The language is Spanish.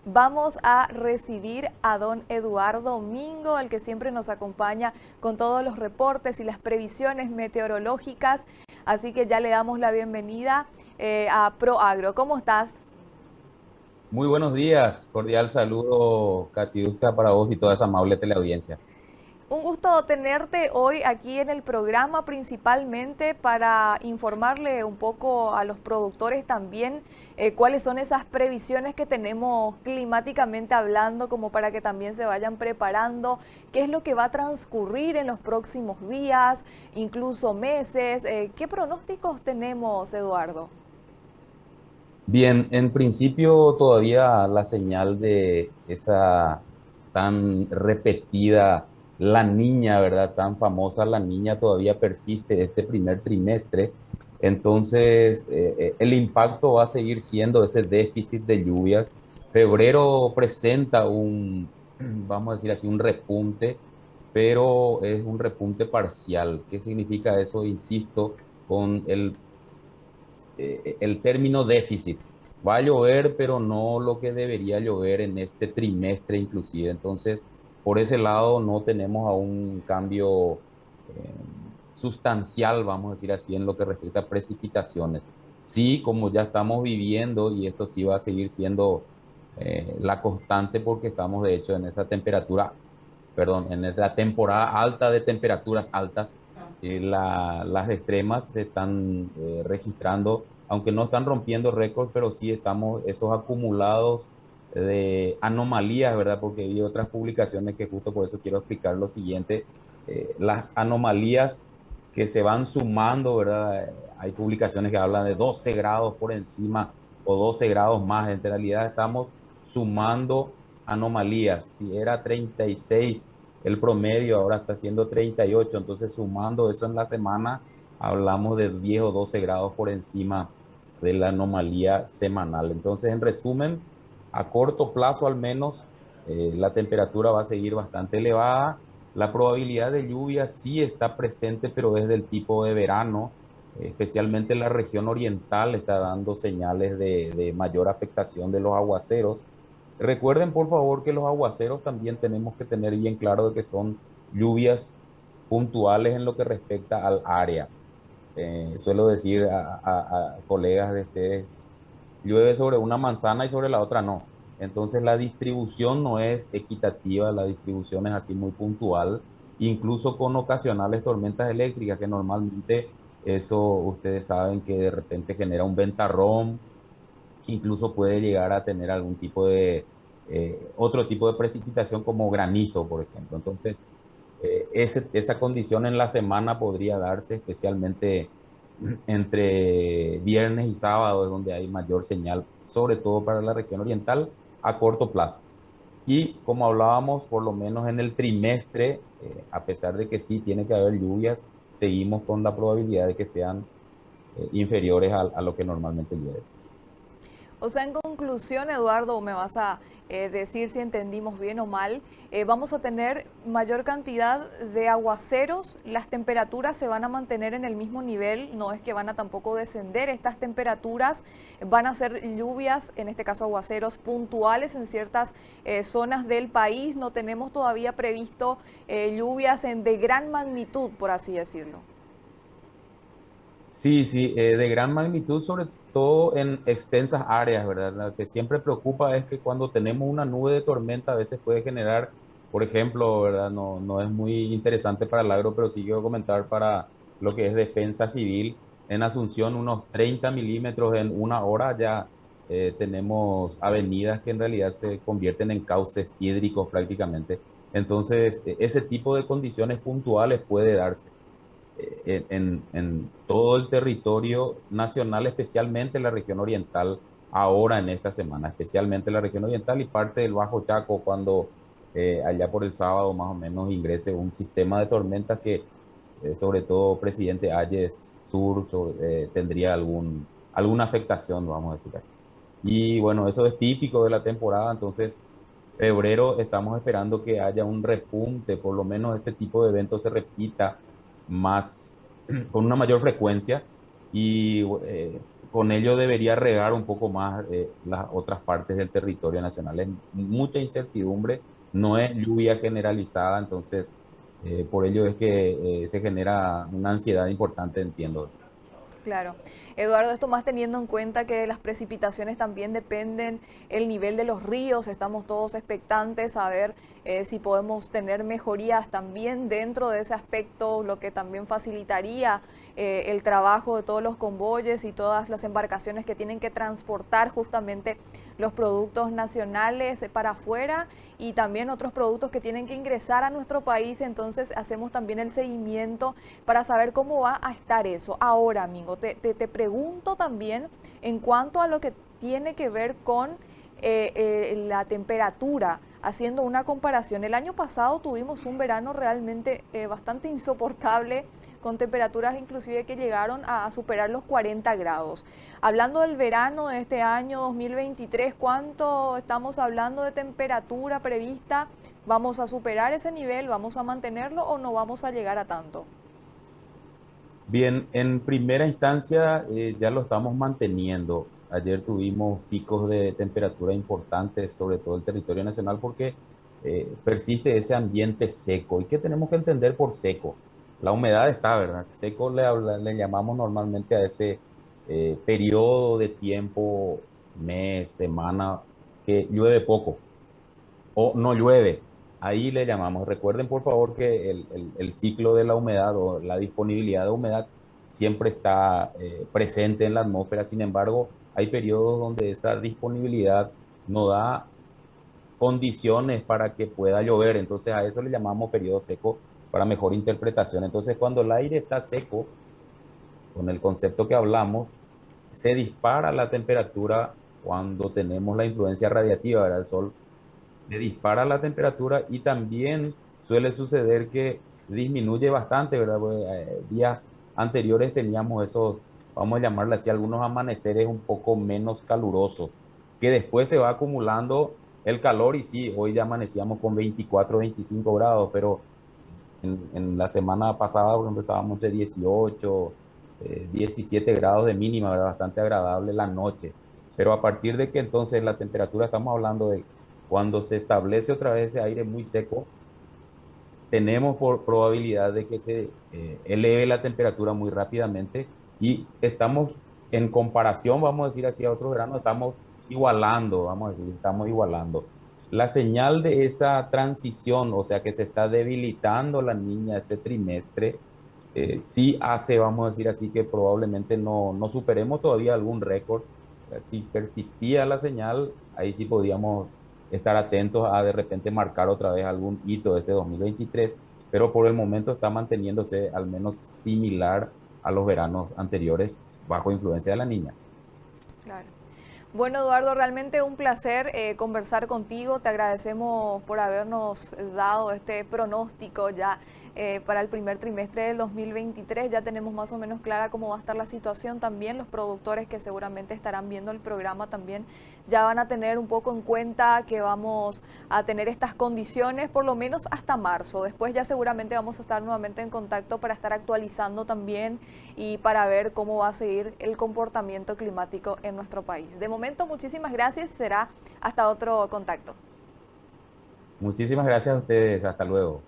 vamos a recibir a don Eduardo Mingo, el que siempre nos acompaña con todos los reportes y las previsiones meteorológicas. Así que ya le damos la bienvenida a ProAgro. ¿Cómo estás? Muy buenos días, cordial saludo, Katiuska, para vos y toda esa amable teleaudiencia. Un gusto tenerte hoy aquí en el programa, principalmente para informarle un poco a los productores también cuáles son esas previsiones que tenemos climáticamente hablando, como para que también se vayan preparando, qué es lo que va a transcurrir en los próximos días, incluso meses. ¿Qué pronósticos tenemos, Eduardo? Bien, en principio todavía la señal de esa tan repetida La Niña, ¿verdad? Tan famosa La Niña todavía persiste este primer trimestre. Entonces, el impacto va a seguir siendo ese déficit de lluvias. Febrero presenta vamos a decir así, un repunte, pero es un repunte parcial. ¿Qué significa eso? Insisto, con el término déficit. Va a llover, pero no lo que debería llover en este trimestre inclusive. Entonces, por ese lado no tenemos aún un cambio eh, sustancial, vamos a decir así, en lo que respecta a precipitaciones. Sí, como ya estamos viviendo, y esto sí va a seguir siendo la constante porque estamos de hecho en esa temperatura, perdón, en la temporada alta de temperaturas altas. Las extremas se están registrando, aunque no están rompiendo récords, pero sí estamos esos acumulados de anomalías, ¿verdad? Porque vi otras publicaciones que justo por eso quiero explicar lo siguiente. Las anomalías que se van sumando, ¿verdad? Hay publicaciones que hablan de 12 grados por encima o 12 grados más. En realidad estamos sumando anomalías. Si era 36 el promedio, ahora está siendo 38. Entonces sumando eso en la semana, hablamos de 10 o 12 grados por encima de la anomalía semanal. Entonces, en resumen, a corto plazo al menos, la temperatura va a seguir bastante elevada. La probabilidad de lluvia sí está presente, pero es del tipo de verano. Especialmente en la región oriental está dando señales de mayor afectación de los aguaceros. Recuerden, por favor, que los aguaceros también tenemos que tener bien claro de que son lluvias puntuales en lo que respecta al área. Suelo decir a colegas de ustedes, llueve sobre una manzana y sobre la otra no. Entonces la distribución no es equitativa, la distribución es así muy puntual, incluso con ocasionales tormentas eléctricas, que normalmente eso ustedes saben que de repente genera un ventarrón, que incluso puede llegar a tener algún tipo de, otro tipo de precipitación como granizo, por ejemplo. Entonces, esa condición en la semana podría darse especialmente entre viernes y sábado, es donde hay mayor señal, sobre todo para la región oriental, a corto plazo. Y como hablábamos, por lo menos en el trimestre, a pesar de que sí tiene que haber lluvias, seguimos con la probabilidad de que sean inferiores a lo que normalmente llueve. O sea, en conclusión, Eduardo, me vas a decir si entendimos bien o mal, vamos a tener mayor cantidad de aguaceros, las temperaturas se van a mantener en el mismo nivel, no es que van a tampoco descender estas temperaturas, van a ser lluvias, en este caso aguaceros puntuales en ciertas zonas del país, no tenemos todavía previsto lluvias de gran magnitud, por así decirlo. Sí, sí, de gran magnitud, sobre todo en extensas áreas, ¿verdad? Lo que siempre preocupa es que cuando tenemos una nube de tormenta a veces puede generar, por ejemplo, ¿verdad? No, no es muy interesante para el agro, pero sí quiero comentar para lo que es defensa civil. En Asunción, unos 30 milímetros en una hora ya tenemos avenidas que en realidad se convierten en cauces hídricos prácticamente. Entonces, ese tipo de condiciones puntuales puede darse en todo el territorio nacional, especialmente en la región oriental, ahora en esta semana, especialmente en la región oriental y parte del Bajo Chaco, cuando allá por el sábado más o menos ingrese un sistema de tormentas que, sobre todo Presidente Ayes Sur, tendría alguna afectación, vamos a decir así. Y bueno, eso es típico de la temporada, entonces febrero estamos esperando que haya un repunte, por lo menos este tipo de eventos se repita más, con una mayor frecuencia y con ello debería regar un poco más las otras partes del territorio nacional. Es mucha incertidumbre, no es lluvia generalizada, entonces por ello es que se genera una ansiedad importante, entiendo. Claro. Eduardo, esto más teniendo en cuenta que de las precipitaciones también dependen el nivel de los ríos, estamos todos expectantes a ver si podemos tener mejorías también dentro de ese aspecto, lo que también facilitaría el trabajo de todos los convoyes y todas las embarcaciones que tienen que transportar justamente los productos nacionales para afuera y también otros productos que tienen que ingresar a nuestro país. Entonces hacemos también el seguimiento para saber cómo va a estar eso. Ahora, amigo, te pregunto también en cuanto a lo que tiene que ver con la temperatura, haciendo una comparación. El año pasado tuvimos un verano realmente bastante insoportable, con temperaturas inclusive que llegaron a superar los 40 grados. Hablando del verano de este año 2023, ¿cuánto estamos hablando de temperatura prevista? ¿Vamos a superar ese nivel? ¿Vamos a mantenerlo o no vamos a llegar a tanto? Bien, en primera instancia ya lo estamos manteniendo. Ayer tuvimos picos de temperatura importantes, sobre todo el territorio nacional, porque persiste ese ambiente seco. ¿Y qué tenemos que entender por seco? La humedad está, ¿verdad? Seco le llamamos normalmente a ese periodo de tiempo, mes, semana, que llueve poco o no llueve. Ahí le llamamos. Recuerden, por favor, que el ciclo de la humedad o la disponibilidad de humedad siempre está presente en la atmósfera. Sin embargo, hay periodos donde esa disponibilidad no da condiciones para que pueda llover. Entonces, a eso le llamamos periodo seco para mejor interpretación. Entonces, cuando el aire está seco, con el concepto que hablamos, se dispara la temperatura cuando tenemos la influencia radiativa, ¿verdad? El sol le dispara la temperatura y también suele suceder que disminuye bastante, ¿verdad? Pues, días anteriores teníamos esos, vamos a llamarle así, algunos amaneceres un poco menos calurosos, que después se va acumulando el calor y sí, hoy ya amanecíamos con 24, 25 grados, pero en la semana pasada, por ejemplo, estábamos de 18, 17 grados de mínima, ¿verdad? Bastante agradable la noche. Pero a partir de que entonces la temperatura, estamos hablando de cuando se establece otra vez ese aire muy seco, tenemos por probabilidad de que se eleve la temperatura muy rápidamente y estamos en comparación, vamos a decir así, a otros veranos, estamos igualando, vamos a decir, estamos igualando. La señal de esa transición, o sea, que se está debilitando la niña este trimestre, sí hace, vamos a decir así, que probablemente no superemos todavía algún récord. Si persistía la señal, ahí sí podíamos estar atentos a de repente marcar otra vez algún hito de este 2023, pero por el momento está manteniéndose al menos similar a los veranos anteriores bajo influencia de la niña. Claro. Bueno, Eduardo, realmente un placer conversar contigo. Te agradecemos por habernos dado este pronóstico ya para el primer trimestre del 2023. Ya tenemos más o menos clara cómo va a estar la situación también. Los productores que seguramente estarán viendo el programa también ya van a tener un poco en cuenta que vamos a tener estas condiciones por lo menos hasta marzo. Después ya seguramente vamos a estar nuevamente en contacto para estar actualizando también y para ver cómo va a seguir el comportamiento climático en nuestro país. De momento, muchísimas gracias. Será hasta otro contacto. Muchísimas gracias a ustedes. Hasta luego.